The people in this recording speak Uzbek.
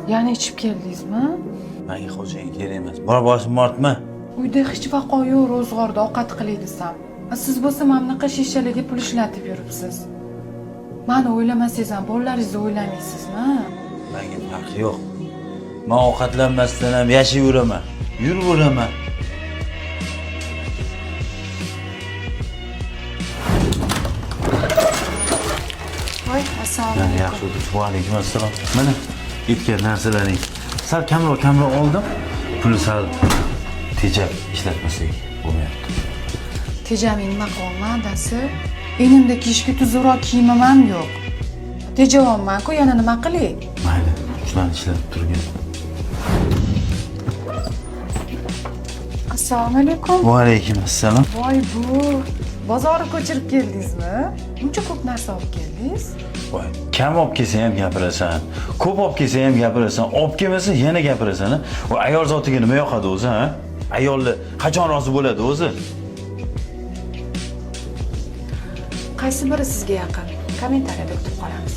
Yana ichib keldingizmi? Menga xo'jayin kerak emas. Bor boshim mortmi? Uyda hech vaqo yo'q, ro'zg'orda ovqat qilay desam. Siz bo'lsa mana bunaqa shishalarga pul ishlatib yuribsiz. Meni o'ylamasangiz ham bolalaringizni o'ylamaysizmi? Menga farqi yo'q. Men ovqatlanmasdan ham yashayveraman. Yuraveraman. Voy, assalomu Mana alaykum. yaxshi o'tib, va alaykum assalom. Mana ketgan narsalaring. Sal kamroq oldim. Pulni sal tejab ishlatmasak bo'lmayapti. Tejaming nima qilman, dadasi? Enimda kiyishga tuzukroq kiyimim ham yo'q. Tejavomman-ku, yana nima qilay? Mayli, shularni ishlatib turgan. Assalomu alaykum. Va alaykum assalom. Voy bu, bozorni ko'chirib keldingizmi? Buncha ko'p narsa olib keldingiz? Voy, kam olib kelsa ham gapirasan, ko'p olib kelsa ham gapirasan, olib kelmasa yana gapirasan. Va ayol zotiga nima yoqadi o'zi, ha? Ayollar qachon rozi bo'ladi o'zi? Qaysi biri sizga yaqin? Kommentariyada kutib qolamiz.